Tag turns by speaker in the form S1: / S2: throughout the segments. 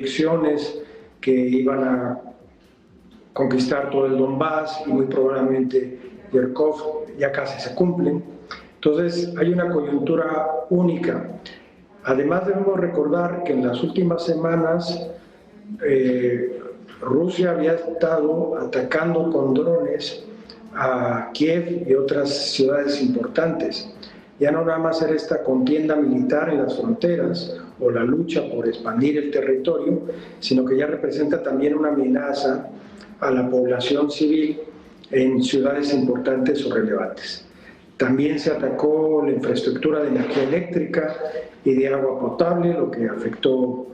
S1: proyecciones que iban a conquistar todo el Donbass y muy probablemente Kharkov ya casi se cumplen. Entonces hay una coyuntura única. Además debemos recordar que en las últimas semanas Rusia había estado atacando con drones a Kiev y otras ciudades importantes. Ya no nada más era esta contienda militar en las fronteras o la lucha por expandir el territorio, sino que ya representa también una amenaza a la población civil en ciudades importantes o relevantes. También se atacó la infraestructura de energía eléctrica y de agua potable, lo que afectó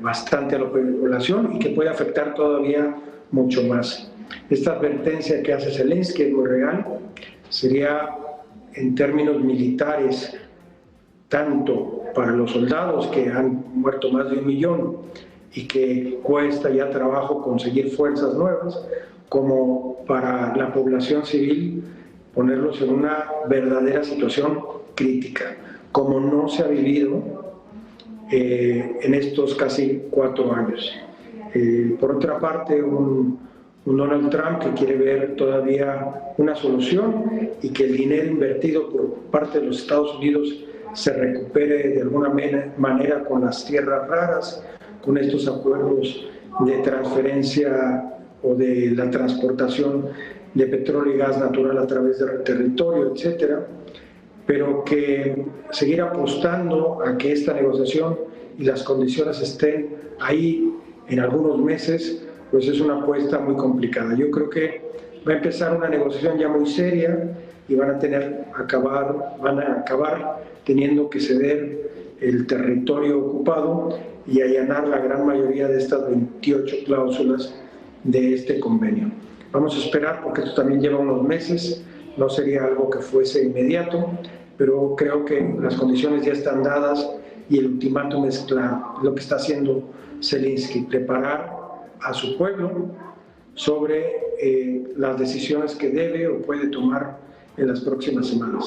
S1: bastante a la población y que puede afectar todavía mucho más. Esta advertencia que hace Zelensky es muy real, sería en términos militares, tanto para los soldados que han muerto más de 1 millón y que cuesta ya trabajo conseguir fuerzas nuevas, como para la población civil, ponerlos en una verdadera situación crítica, como no se ha vivido en estos casi 4 años. Por otra parte, un Donald Trump que quiere ver todavía una solución y que el dinero invertido por parte de los Estados Unidos se recupere de alguna manera con las tierras raras, con estos acuerdos de transferencia o de la transportación de petróleo y gas natural a través del territorio, etcétera, pero que seguir apostando a que esta negociación y las condiciones estén ahí en algunos meses, pues es una apuesta muy complicada. Yo creo que va a empezar una negociación ya muy seria y van a acabar teniendo que ceder el territorio ocupado y allanar la gran mayoría de estas 28 cláusulas de este convenio. Vamos a esperar porque esto también lleva unos meses, no sería algo que fuese inmediato, pero creo que las condiciones ya están dadas y el ultimátum es claro. Lo que está haciendo Zelensky, preparar a su pueblo sobre las decisiones que debe o puede tomar en las próximas semanas.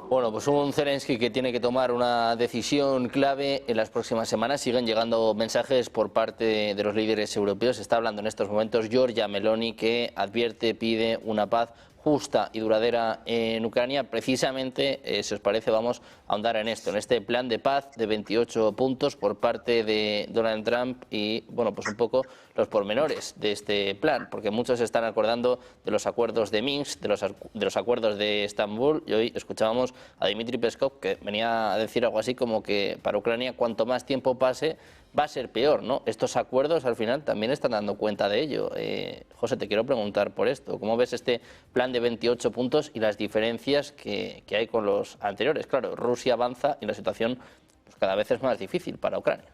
S2: Bueno, pues un Zelensky que tiene que tomar una decisión clave en las próximas semanas. Siguen llegando mensajes por parte de los líderes europeos. Está hablando en estos momentos Giorgia Meloni, que advierte, pide una paz justa y duradera en Ucrania. Precisamente, si os parece, vamos a ahondar en esto, en este plan de paz de 28 puntos por parte de Donald Trump y, bueno, pues un poco los pormenores de este plan, porque muchos se están acordando de los acuerdos de Minsk, de los acuerdos de Estambul, y hoy escuchábamos a Dmitry Peskov que venía a decir algo así como que para Ucrania cuanto más tiempo pase va a ser peor, ¿no? Estos acuerdos al final también están dando cuenta de ello. José, te quiero preguntar por esto. ¿Cómo ves este plan de 28 puntos y las diferencias que hay con los anteriores? Claro, Rusia avanza y la situación pues, cada vez es más difícil para Ucrania.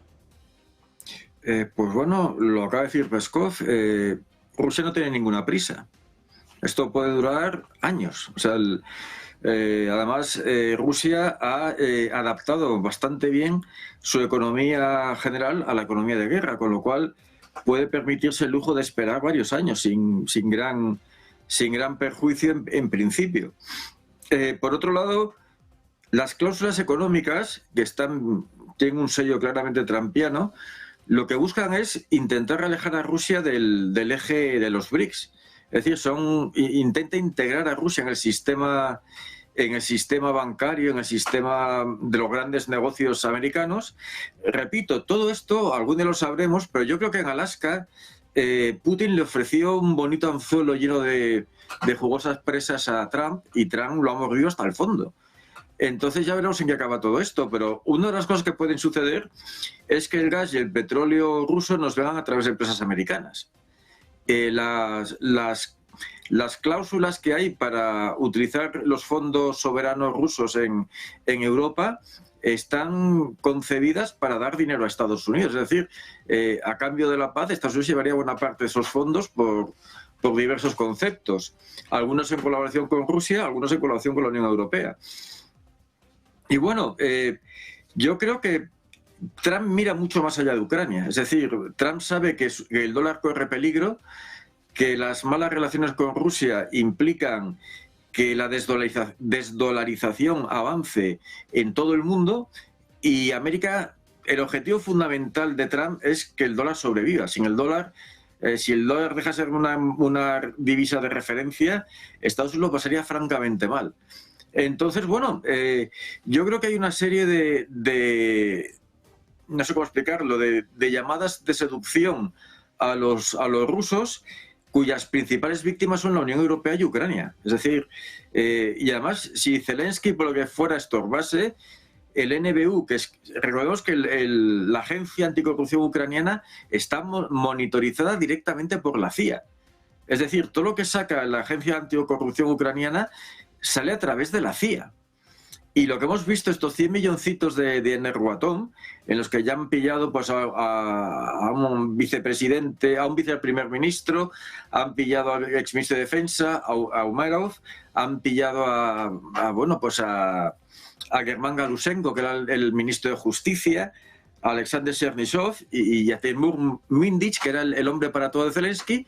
S3: Pues bueno, lo acaba de decir Peskov, Rusia no tiene ninguna prisa. Esto puede durar años. O sea, además, Rusia ha adaptado bastante bien su economía general a la economía de guerra, con lo cual puede permitirse el lujo de esperar varios años sin gran perjuicio en principio. Por otro lado, las cláusulas económicas, que tienen un sello claramente trumpiano, lo que buscan es intentar alejar a Rusia del eje de los BRICS. Es decir, intenta integrar a Rusia en el sistema bancario, en el sistema de los grandes negocios americanos. Repito, todo esto, algún día lo sabremos, pero yo creo que en Alaska Putin le ofreció un bonito anzuelo lleno de jugosas presas a Trump y Trump lo ha mordido hasta el fondo. Entonces ya veremos en qué acaba todo esto, pero una de las cosas que pueden suceder es que el gas y el petróleo ruso nos vengan a través de empresas americanas. Las cláusulas que hay para utilizar los fondos soberanos rusos en Europa están concebidas para dar dinero a Estados Unidos. Es decir, a cambio de la paz, Estados Unidos llevaría buena parte de esos fondos por diversos conceptos. Algunos en colaboración con Rusia, algunos en colaboración con la Unión Europea. Y bueno, yo creo que Trump mira mucho más allá de Ucrania. Es decir, Trump sabe que el dólar corre peligro, que las malas relaciones con Rusia implican que la desdolarización avance en todo el mundo y América el objetivo fundamental de Trump es que el dólar sobreviva. Sin el dólar, si el dólar deja de ser una divisa de referencia, Estados Unidos lo pasaría francamente mal. Entonces, bueno, yo creo que hay una serie de no sé cómo explicarlo, de llamadas de seducción a los rusos, cuyas principales víctimas son la Unión Europea y Ucrania. Es decir, y además, si Zelensky, por lo que fuera, estorbase, el NBU, recordemos que la agencia anticorrupción ucraniana está monitorizada directamente por la CIA. Es decir, todo lo que saca la agencia anticorrupción ucraniana sale a través de la CIA. Y lo que hemos visto, estos 100 milloncitos de Energoatom, en los que ya han pillado pues, a un vicepresidente, a un viceprimer ministro, han pillado al exministro de Defensa, a Umerov, han pillado a Germán Galusenko, que era el ministro de Justicia, a Alexander Chernyshev y a Timur Mindich, que era el hombre para todo de Zelensky.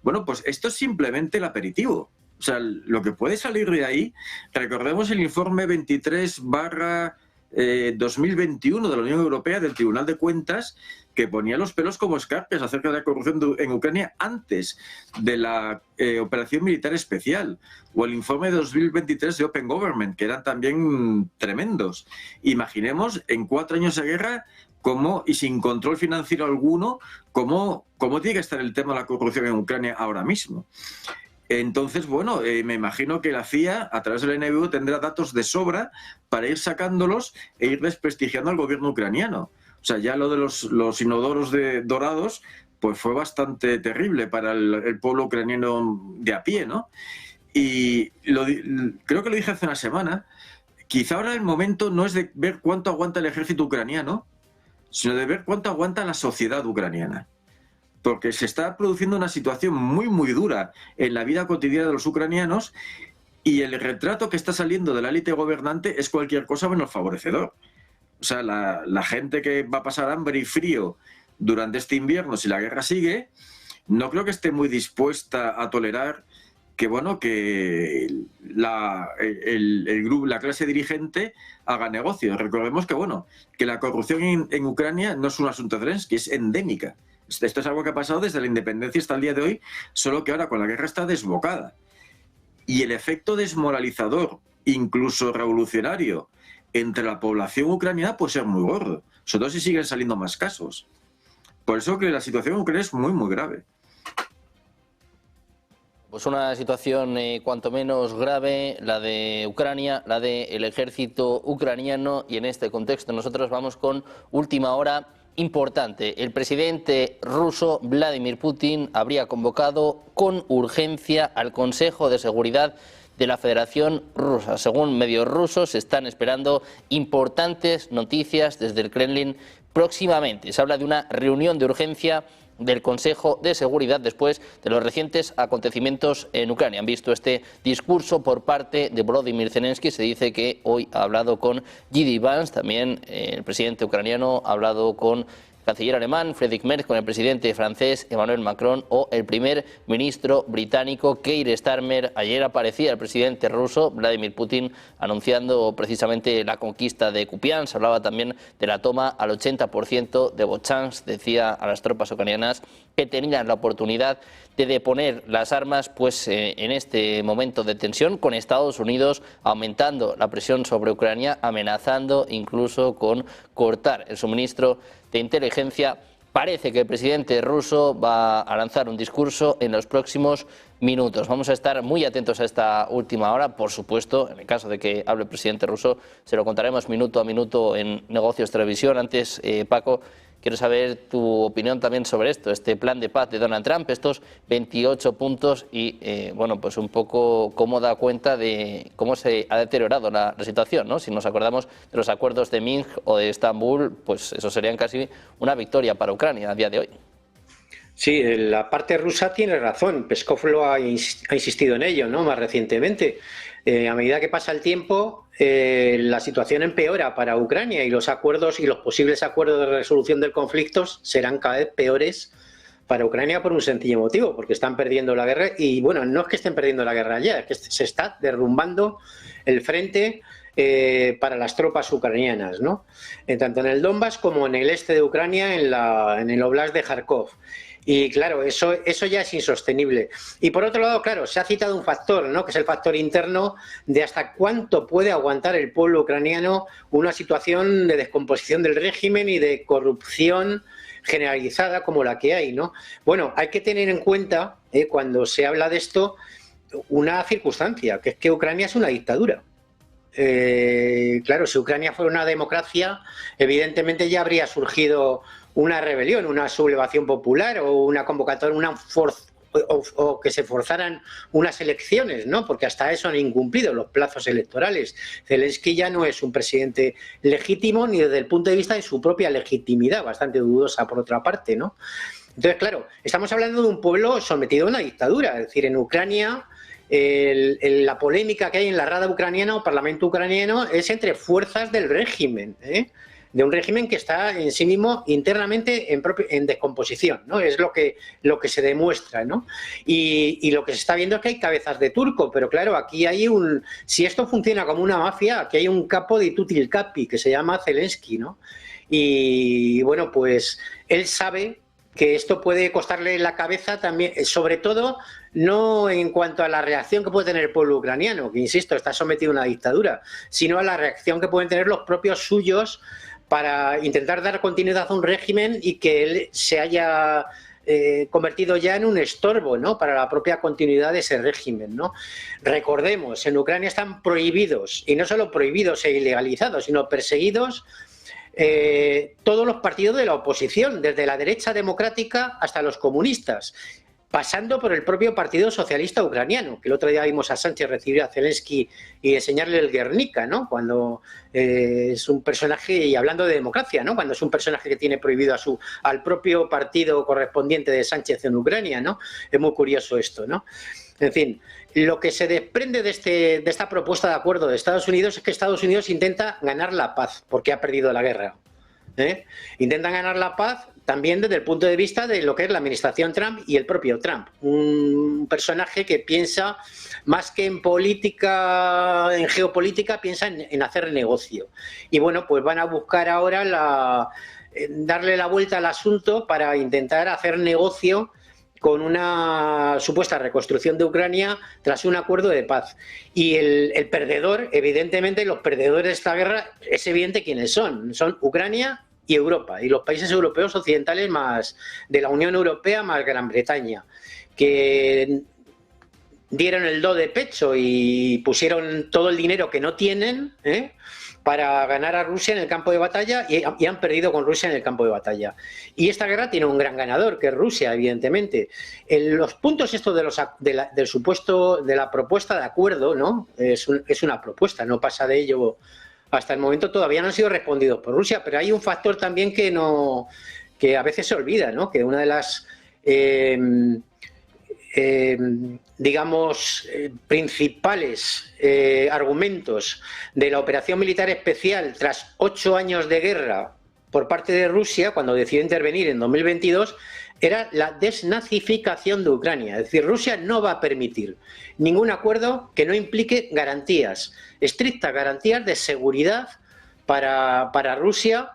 S3: Bueno, pues esto es simplemente el aperitivo. O sea, lo que puede salir de ahí, recordemos el informe 23/2021 de la Unión Europea del Tribunal de Cuentas, que ponía los pelos como escarpias acerca de la corrupción en Ucrania antes de la operación militar especial, o el informe de 2023 de Open Government, que eran también tremendos. Imaginemos en 4 años de guerra y sin control financiero alguno, cómo tiene que estar el tema de la corrupción en Ucrania ahora mismo. Entonces, bueno, me imagino que la CIA, a través del NBU, tendrá datos de sobra para ir sacándolos e ir desprestigiando al gobierno ucraniano. O sea, ya lo de los inodoros dorados, pues fue bastante terrible para el pueblo ucraniano de a pie, ¿no? Y creo que lo dije hace una semana, quizá ahora el momento no es de ver cuánto aguanta el ejército ucraniano, sino de ver cuánto aguanta la sociedad ucraniana. Porque se está produciendo una situación muy, muy dura en la vida cotidiana de los ucranianos y el retrato que está saliendo de la élite gobernante es cualquier cosa menos favorecedor. O sea, la gente que va a pasar hambre y frío durante este invierno, si la guerra sigue, no creo que esté muy dispuesta a tolerar que la clase dirigente haga negocios. Recordemos que la corrupción en Ucrania no es un asunto de Zelensky, es endémica. Esto es algo que ha pasado desde la independencia hasta el día de hoy, solo que ahora con la guerra está desbocada. Y el efecto desmoralizador, incluso revolucionario, entre la población ucraniana puede ser muy gordo, sobre todo si siguen saliendo más casos. Por eso que la situación en Ucrania es muy, muy grave.
S2: Pues una situación cuanto menos grave, la de Ucrania, la del ejército ucraniano, y en este contexto nosotros vamos con última hora importante. El presidente ruso Vladimir Putin habría convocado con urgencia al Consejo de Seguridad de la Federación Rusa. Según medios rusos, se están esperando importantes noticias desde el Kremlin próximamente. Se habla de una reunión de urgencia del Consejo de Seguridad después de los recientes acontecimientos en Ucrania. Han visto este discurso por parte de Volodymyr Zelensky. Se dice que hoy ha hablado con J.D. Vance, también el presidente ucraniano ha hablado con el canciller alemán Friedrich Merz, con el presidente francés Emmanuel Macron o el primer ministro británico Keir Starmer. Ayer aparecía el presidente ruso Vladimir Putin anunciando precisamente la conquista de Kupiansk. Hablaba también de la toma al 80% de Bochansk. Decía a las tropas ucranianas que tenían la oportunidad de deponer las armas en este momento de tensión, con Estados Unidos aumentando la presión sobre Ucrania, amenazando incluso con cortar el suministro de inteligencia. Parece que el presidente ruso va a lanzar un discurso en los próximos minutos. Vamos a estar muy atentos a esta última hora. Por supuesto, en el caso de que hable el presidente ruso, se lo contaremos minuto a minuto en Negocios Televisión. Antes, Paco, quiero saber tu opinión también sobre esto, este plan de paz de Donald Trump, estos 28 puntos y, pues un poco cómo da cuenta de cómo se ha deteriorado la situación, ¿no? Si nos acordamos de los acuerdos de Minsk o de Estambul, pues eso serían casi una victoria para Ucrania a día de hoy.
S4: Sí, la parte rusa tiene razón. Peskov ha insistido en ello, ¿no? Más recientemente. A medida que pasa el tiempo, la situación empeora para Ucrania y los acuerdos y los posibles acuerdos de resolución del conflicto serán cada vez peores para Ucrania por un sencillo motivo, porque están perdiendo la guerra y, no es que estén perdiendo la guerra ya, es que se está derrumbando el frente para las tropas ucranianas, ¿no? Tanto en el Donbass como en el este de Ucrania, en el Oblast de Kharkov. Y claro, eso ya es insostenible. Y por otro lado, claro, se ha citado un factor, ¿no?, que es el factor interno de hasta cuánto puede aguantar el pueblo ucraniano una situación de descomposición del régimen y de corrupción generalizada como la que hay, ¿no? Bueno, hay que tener en cuenta, cuando se habla de esto, una circunstancia, que es que Ucrania es una dictadura. Claro, si Ucrania fuera una democracia, evidentemente ya habría surgido una rebelión, una sublevación popular o una convocatoria, o que se forzaran unas elecciones, ¿no? Porque hasta eso han incumplido los plazos electorales. Zelensky ya no es un presidente legítimo ni desde el punto de vista de su propia legitimidad, bastante dudosa por otra parte, ¿no? Entonces, claro, estamos hablando de un pueblo sometido a una dictadura, es decir, en Ucrania la polémica que hay en la Rada ucraniana o Parlamento ucraniano es entre fuerzas del régimen, de un régimen que está en sí mismo internamente en descomposición, ¿no? Es lo que se demuestra, ¿no? Y lo que se está viendo es que hay cabezas de turco, pero claro, aquí hay si esto funciona como una mafia, aquí hay un capo de tutil capi que se llama Zelensky, ¿no? Y bueno, pues él sabe que esto puede costarle la cabeza también, sobre todo no en cuanto a la reacción que puede tener el pueblo ucraniano, que insisto, está sometido a una dictadura, sino a la reacción que pueden tener los propios suyos para intentar dar continuidad a un régimen y que él se haya convertido ya en un estorbo, ¿no?, para la propia continuidad de ese régimen, ¿no? Recordemos, en Ucrania están prohibidos, y no solo prohibidos e ilegalizados, sino perseguidos todos los partidos de la oposición, desde la derecha democrática hasta los comunistas, pasando por el propio Partido Socialista Ucraniano, que el otro día vimos a Sánchez recibir a Zelensky y enseñarle el Guernica, ¿no?, cuando es un personaje, y hablando de democracia, ¿no?, cuando es un personaje que tiene prohibido al propio partido correspondiente de Sánchez en Ucrania, ¿no? Es muy curioso esto, ¿no? En fin, lo que se desprende de esta propuesta de acuerdo de Estados Unidos es que Estados Unidos intenta ganar la paz, porque ha perdido la guerra. Intentan ganar la paz también desde el punto de vista de lo que es la administración Trump y el propio Trump. Un personaje que piensa, más que en política, en geopolítica, piensa en hacer negocio. Y bueno, pues van a buscar ahora darle la vuelta al asunto para intentar hacer negocio con una supuesta reconstrucción de Ucrania tras un acuerdo de paz. Y el perdedor, evidentemente, los perdedores de esta guerra, es evidente quiénes son. Son Ucrania y Europa, y los países europeos occidentales más de la Unión Europea más Gran Bretaña, que dieron el do de pecho y pusieron todo el dinero que no tienen, para ganar a Rusia en el campo de batalla, y han perdido con Rusia en el campo de batalla. Y esta guerra tiene un gran ganador, que es Rusia, evidentemente. Los puntos estos de la propuesta de acuerdo, ¿no? Es una propuesta, no pasa de ello. Hasta el momento todavía no han sido respondidos por Rusia, pero hay un factor también que a veces se olvida, ¿no? Que una de las principales argumentos de la operación militar especial tras 8 años de guerra por parte de Rusia, cuando decidió intervenir en 2022, era la desnazificación de Ucrania. Es decir, Rusia no va a permitir ningún acuerdo que no implique garantías, estrictas garantías de seguridad para Rusia,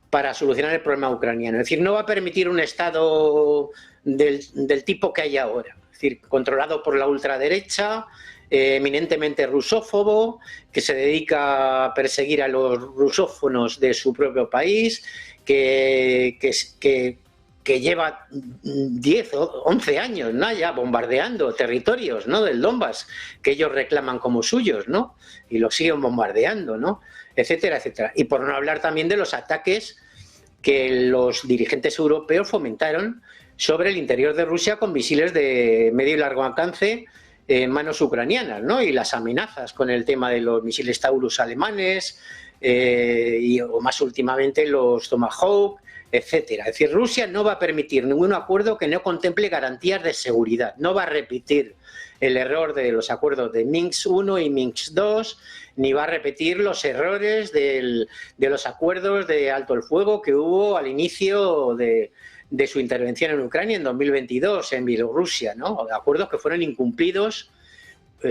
S4: para solucionar el problema ucraniano. Es decir, no va a permitir un Estado del tipo que hay ahora. Es decir, controlado por la ultraderecha, eminentemente rusófobo, que se dedica a perseguir a los rusófonos de su propio país, que lleva 10 o 11 años, ¿no?, ya bombardeando territorios, ¿no?, del Donbass, que ellos reclaman como suyos, ¿no?, y los siguen bombardeando, ¿no?, etcétera, etcétera. Y por no hablar también de los ataques que los dirigentes europeos fomentaron sobre el interior de Rusia con misiles de medio y largo alcance en manos ucranianas, ¿no?, y las amenazas con el tema de los misiles Taurus alemanes, o más últimamente los Tomahawk, etcétera. Es decir, Rusia no va a permitir ningún acuerdo que no contemple garantías de seguridad. No va a repetir el error de los acuerdos de Minsk I y Minsk II, ni va a repetir los errores de los acuerdos de alto el fuego que hubo al inicio de su intervención en Ucrania en 2022, en Bielorrusia, ¿no? Acuerdos que fueron incumplidos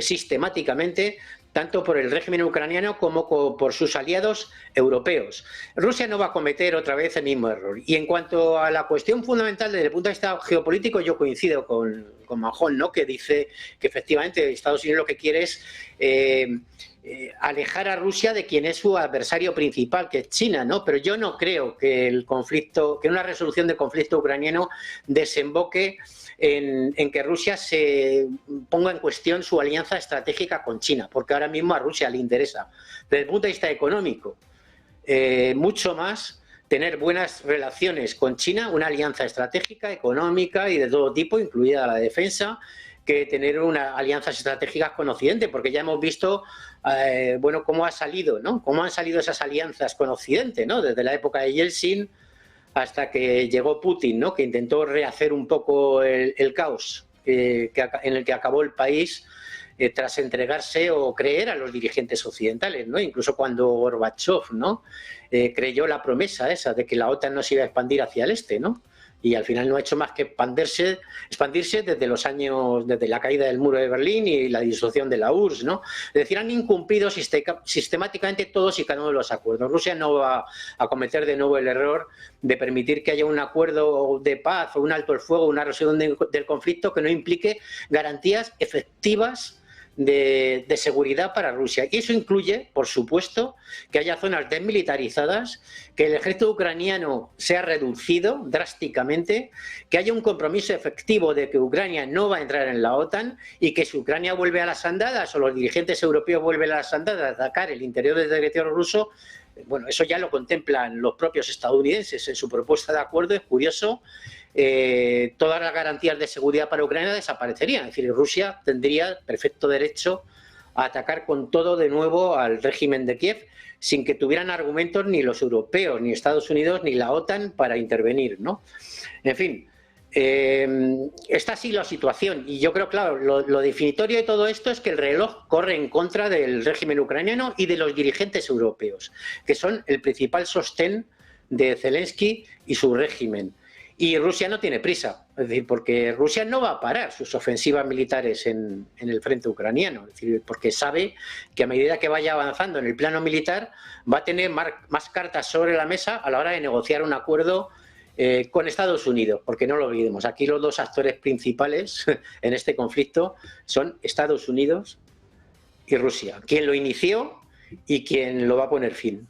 S4: sistemáticamente tanto por el régimen ucraniano como por sus aliados europeos. Rusia no va a cometer otra vez el mismo error. Y en cuanto a la cuestión fundamental desde el punto de vista geopolítico, yo coincido con Manjón, ¿no?, que dice que efectivamente Estados Unidos lo que quiere es alejar a Rusia de quien es su adversario principal, que es China, ¿no? Pero yo no creo que una resolución del conflicto ucraniano desemboque en que Rusia se ponga en cuestión su alianza estratégica con China, porque ahora mismo a Rusia le interesa, desde el punto de vista económico, mucho más tener buenas relaciones con China, una alianza estratégica, económica y de todo tipo, incluida la defensa, que tener unas alianzas estratégicas con Occidente, porque ya hemos visto bueno, cómo han salido esas alianzas con Occidente, ¿no?, desde la época de Yeltsin hasta que llegó Putin, ¿no?, que intentó rehacer un poco el caos en el que acabó el país tras entregarse o creer a los dirigentes occidentales, ¿no? Incluso cuando Gorbachev, ¿no?, creyó la promesa esa de que la OTAN no se iba a expandir hacia el este, ¿no? Y al final no ha hecho más que expandirse desde la caída del muro de Berlín y la disolución de la URSS, ¿no? Es decir, han incumplido sistemáticamente todos y cada uno de los acuerdos. Rusia no va a cometer de nuevo el error de permitir que haya un acuerdo de paz o un alto el fuego, una resolución del conflicto que no implique garantías efectivas de seguridad para Rusia. Y eso incluye, por supuesto, que haya zonas desmilitarizadas, que el ejército ucraniano sea reducido drásticamente, que haya un compromiso efectivo de que Ucrania no va a entrar en la OTAN y que si Ucrania vuelve a las andadas o los dirigentes europeos vuelven a las andadas a atacar el interior del territorio ruso, bueno, eso ya lo contemplan los propios estadounidenses en su propuesta de acuerdo. Es curioso. Todas las garantías de seguridad para Ucrania desaparecerían. Es decir, Rusia tendría perfecto derecho a atacar con todo de nuevo al régimen de Kiev sin que tuvieran argumentos ni los europeos, ni Estados Unidos, ni la OTAN para intervenir, ¿no? En fin, está así la situación. Y yo creo, claro, lo definitorio de todo esto es que el reloj corre en contra del régimen ucraniano y de los dirigentes europeos, que son el principal sostén de Zelensky y su régimen. Y Rusia no tiene prisa, es decir, porque Rusia no va a parar sus ofensivas militares en el frente ucraniano, es decir, porque sabe que a medida que vaya avanzando en el plano militar va a tener más cartas sobre la mesa a la hora de negociar un acuerdo con Estados Unidos, porque no lo olvidemos, aquí los dos actores principales en este conflicto son Estados Unidos y Rusia, quien lo inició y quien lo va a poner fin.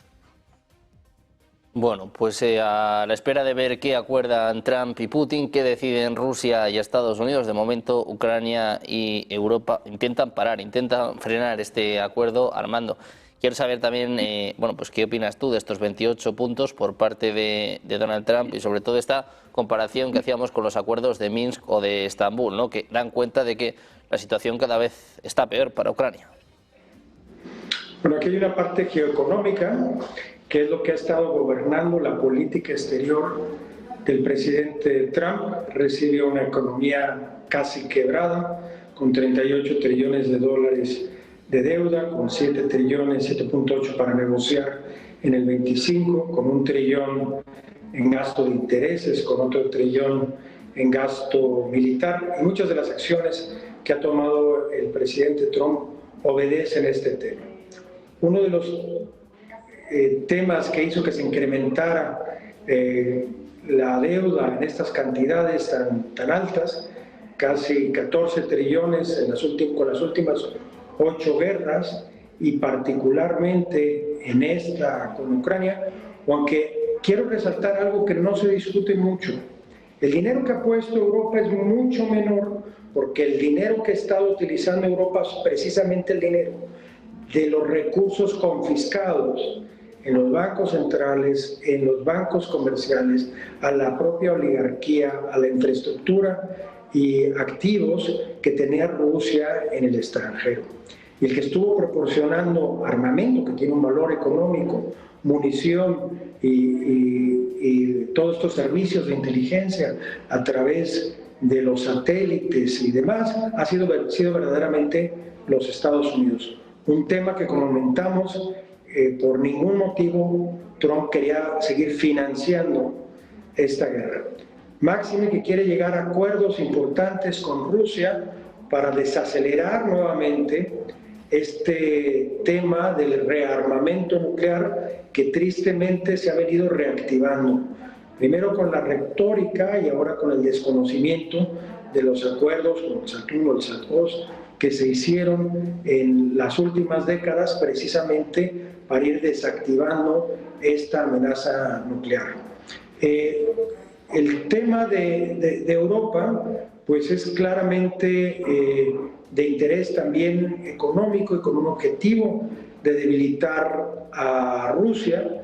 S2: Bueno, pues a la espera de ver qué acuerdan Trump y Putin, qué deciden Rusia y Estados Unidos, de momento Ucrania y Europa intentan frenar este acuerdo. Armando, quiero saber también, bueno, pues qué opinas tú de estos 28 puntos por parte de Donald Trump y sobre todo esta comparación que hacíamos con los acuerdos de Minsk o de Estambul, ¿no?, que dan cuenta de que la situación cada vez está peor para Ucrania.
S1: Bueno, aquí hay una parte geoeconómica, que es lo que ha estado gobernando la política exterior del presidente Trump. Recibe una economía casi quebrada, con 38 trillones de dólares de deuda, con 7 trillones, 7.8 para negociar en el 25, con 1 trillón en gasto de intereses, con otro trillón en gasto militar. Y muchas de las acciones que ha tomado el presidente Trump obedecen a este tema. Uno de los temas que hizo que se incrementara la deuda en estas cantidades tan altas, casi 14 trillones con las últimas 8 guerras, y particularmente en esta con Ucrania, aunque quiero resaltar algo que no se discute mucho. El dinero que ha puesto Europa es mucho menor, porque el dinero que ha estado utilizando Europa es precisamente el dinero de los recursos confiscados en los bancos centrales, en los bancos comerciales, a la propia oligarquía, a la infraestructura y activos que tenía Rusia en el extranjero. Y el que estuvo proporcionando armamento, que tiene un valor económico, munición y todos estos servicios de inteligencia a través de los satélites y demás, ha sido verdaderamente los Estados Unidos. Un tema que, como comentamos, por ningún motivo Trump quería seguir financiando esta guerra. Máxime que quiere llegar a acuerdos importantes con Rusia para desacelerar nuevamente este tema del rearmamento nuclear que tristemente se ha venido reactivando. Primero con la retórica y ahora con el desconocimiento de los acuerdos con el SALT-1 y el SALT-2 que se hicieron en las últimas décadas precisamente para ir desactivando esta amenaza nuclear. El tema de Europa pues es claramente de interés también económico y con un objetivo de debilitar a Rusia.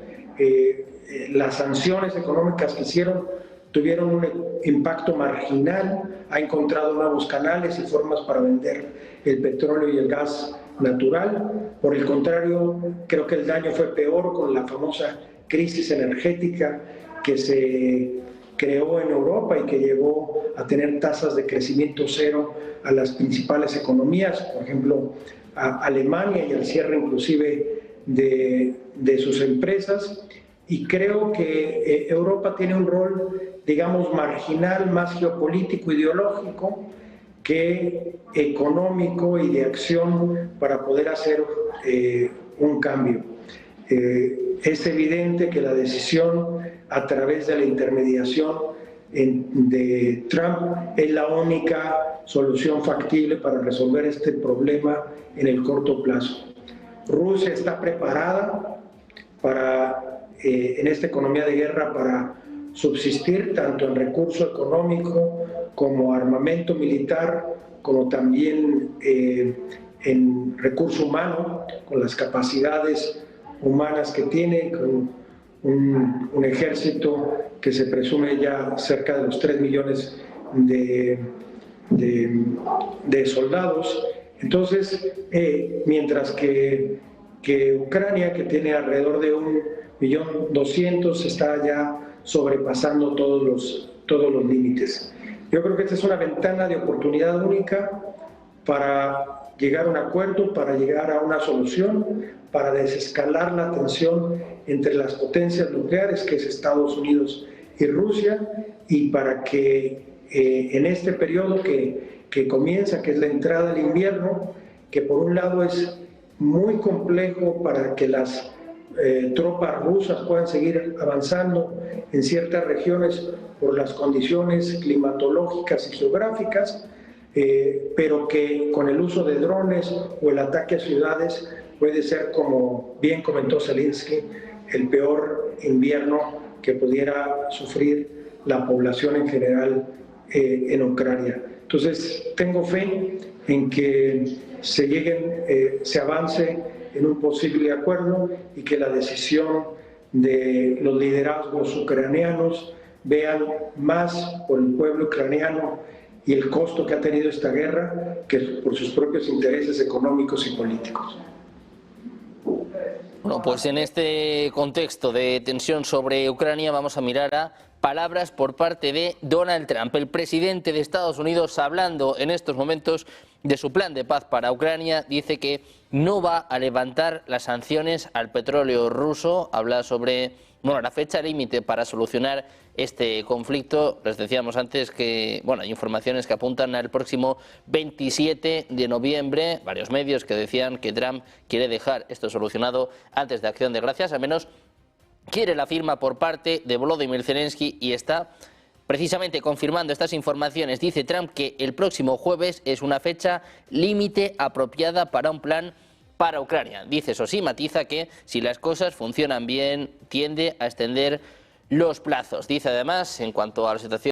S1: Las sanciones económicas que hicieron tuvieron un impacto marginal, ha encontrado nuevos canales y formas para vender el petróleo y el gas natural. Por el contrario, creo que el daño fue peor con la famosa crisis energética que se creó en Europa y que llevó a tener tasas de crecimiento cero a las principales economías, por ejemplo, a Alemania, y al cierre inclusive de sus empresas. Y creo que Europa tiene un rol, digamos, marginal, más geopolítico, ideológico, que económico y de acción para poder hacer un cambio. Es evidente que la decisión a través de la intermediación de Trump es la única solución factible para resolver este problema en el corto plazo. Rusia está preparada en esta economía de guerra para subsistir tanto en recurso económico como armamento militar, como también en recurso humano, con las capacidades humanas que tiene, con un ejército que se presume ya cerca de los 3 millones de soldados. Entonces, mientras que Ucrania, que tiene alrededor de 1.200.000, está ya sobrepasando todos los límites. Yo creo que esta es una ventana de oportunidad única para llegar a un acuerdo, para llegar a una solución, para desescalar la tensión entre las potencias nucleares, que es Estados Unidos y Rusia, y para que en este periodo que comienza, que es la entrada del invierno, que por un lado es muy complejo para que las tropas rusas puedan seguir avanzando en ciertas regiones por las condiciones climatológicas y geográficas, pero que con el uso de drones o el ataque a ciudades puede ser, como bien comentó Zelensky, el peor invierno que pudiera sufrir la población en general en Ucrania. Entonces, tengo fe en que se avance en un posible acuerdo y que la decisión de los liderazgos ucranianos vean más por el pueblo ucraniano y el costo que ha tenido esta guerra que por sus propios intereses económicos y políticos.
S2: Bueno, pues en este contexto de tensión sobre Ucrania vamos a mirar a palabras por parte de Donald Trump, el presidente de Estados Unidos, hablando en estos momentos de su plan de paz para Ucrania. Dice que no va a levantar las sanciones al petróleo ruso. Habla sobre la fecha límite para solucionar este conflicto. Les decíamos antes que hay informaciones que apuntan al próximo 27 de noviembre. Varios medios que decían que Trump quiere dejar esto solucionado antes de Acción de Gracias, al menos quiere la firma por parte de Volodymyr Zelensky, y está precisamente confirmando estas informaciones. Dice Trump que el próximo jueves es una fecha límite apropiada para un plan para Ucrania. Dice, eso sí, matiza que si las cosas funcionan bien, tiende a extender los plazos. Dice además, en cuanto a la situación